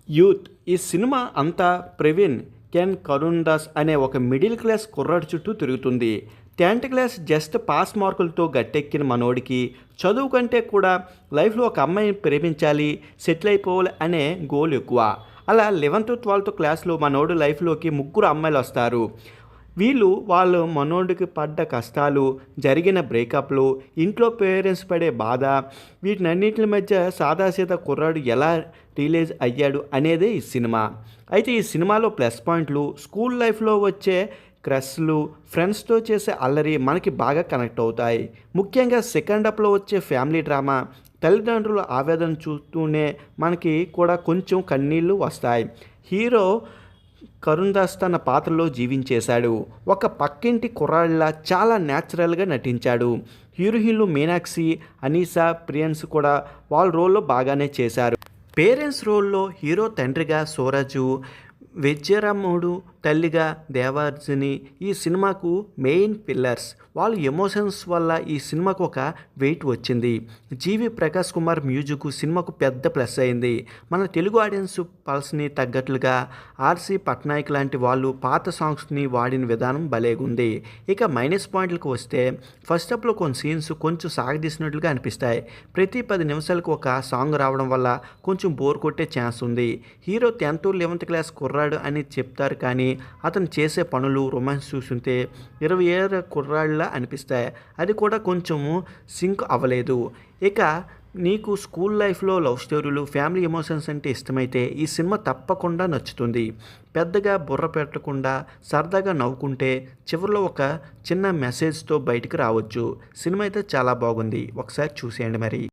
Youth ఈ cinema అంతా ప్రవీణ్ కరుణ్ దాస్ అనే ఒక మిడిల్ క్లాస్ కుర్రాడి చుట్టూ తిరుగుతుంది. 10th క్లాస్ జస్ట్ పాస్ మార్కులతో గట్టెక్కిన మనోడికి చదువు కంటే కూడా లైఫ్లో ఒక అమ్మాయిని ప్రేమించాలి, సెటిల్ అయిపోవాలి అనే గోల్ ఎక్కువ. అలా 11th 12th క్లాస్లో మనోడు లైఫ్లోకి ముగ్గురు అమ్మాయిలు వస్తారు. వాళ్ళ మనోడికి పడ్డ కష్టాలు, జరిగిన బ్రేకప్లు, ఇంట్లో పేరెంట్స్ పడే బాధ, వీటినన్నింటి మధ్య సాదాసీదా కుర్రాడు ఎలా రిలీజ్ అయ్యాడు అనేదే ఈ సినిమా. అయితే ఈ సినిమాలో ప్లస్ పాయింట్లు, స్కూల్ లైఫ్లో వచ్చే క్రష్లు, ఫ్రెండ్స్తో చేసే అల్లరి మనకి బాగా కనెక్ట్ అవుతాయి. ముఖ్యంగా సెకండ్ హాఫ్లో వచ్చే ఫ్యామిలీ డ్రామా, తల్లిదండ్రుల ఆవేదన చూస్తూనే మనకి కూడా కొంచెం కన్నీళ్ళు వస్తాయి. హీరో కరుణ్ దాస్ తన పాత్రలో జీవించేశాడు. ఒక పక్కింటి కుర్రాడిలా చాలా న్యాచురల్గా నటించాడు. హీరోయిన్లు మీనాక్షి, అనీసా, ప్రియాన్స్ కూడా వాళ్ళ రోల్లో బాగానే చేశారు. పేరెంట్స్ రోల్లో హీరో తండ్రిగా సూరజు, విజయరాముడు తల్లిగా దేవార్జిని ఈ సినిమాకు మెయిన్ పిల్లర్స్. వాళ్ళ ఎమోషన్స్ వల్ల ఈ సినిమాకు ఒక వెయిట్ వచ్చింది. జీవి ప్రకాష్ కుమార్ మ్యూజిక్ సినిమాకు పెద్ద ప్లస్ అయింది. మన తెలుగు ఆడియన్స్ పల్స్ని తగ్గట్లుగా ఆర్సి పట్నాయక్ లాంటి వాళ్ళు పాత సాంగ్స్ని వాడిన విధానం భలేగుంది. ఇక మైనస్ పాయింట్లకు వస్తే ఫస్ట్ హాఫ్లో కొన్ని సీన్స్ కొంచెం సాగదీసినట్లుగా అనిపిస్తాయి. ప్రతి 10 నిమిషాలకు ఒక సాంగ్ రావడం వల్ల కొంచెం బోర్ కొట్టే ఛాన్స్ ఉంది. హీరో 10th 11th క్లాస్ కుర్రాడు అని చెప్తారు, కానీ అతను చేసే పనులు, రొమాన్స్ చూస్తుంటే 20 ఏళ్ళ కుర్రాళ్ళ అనిపిస్తాయి. అది కూడా కొంచెము సింక్ అవ్వలేదు. ఇక నీకు స్కూల్ లైఫ్లో లవ్ స్టోరీలు, ఫ్యామిలీ ఎమోషన్స్ అంటే ఇష్టమైతే ఈ సినిమా తప్పకుండా నచ్చుతుంది. పెద్దగా బుర్ర పెట్టకుండా సరదాగా నవ్వుకుంటే చివరిలో ఒక చిన్న మెసేజ్తో బయటికి రావచ్చు. సినిమా అయితే చాలా బాగుంది, ఒకసారి చూసేయండి మరి.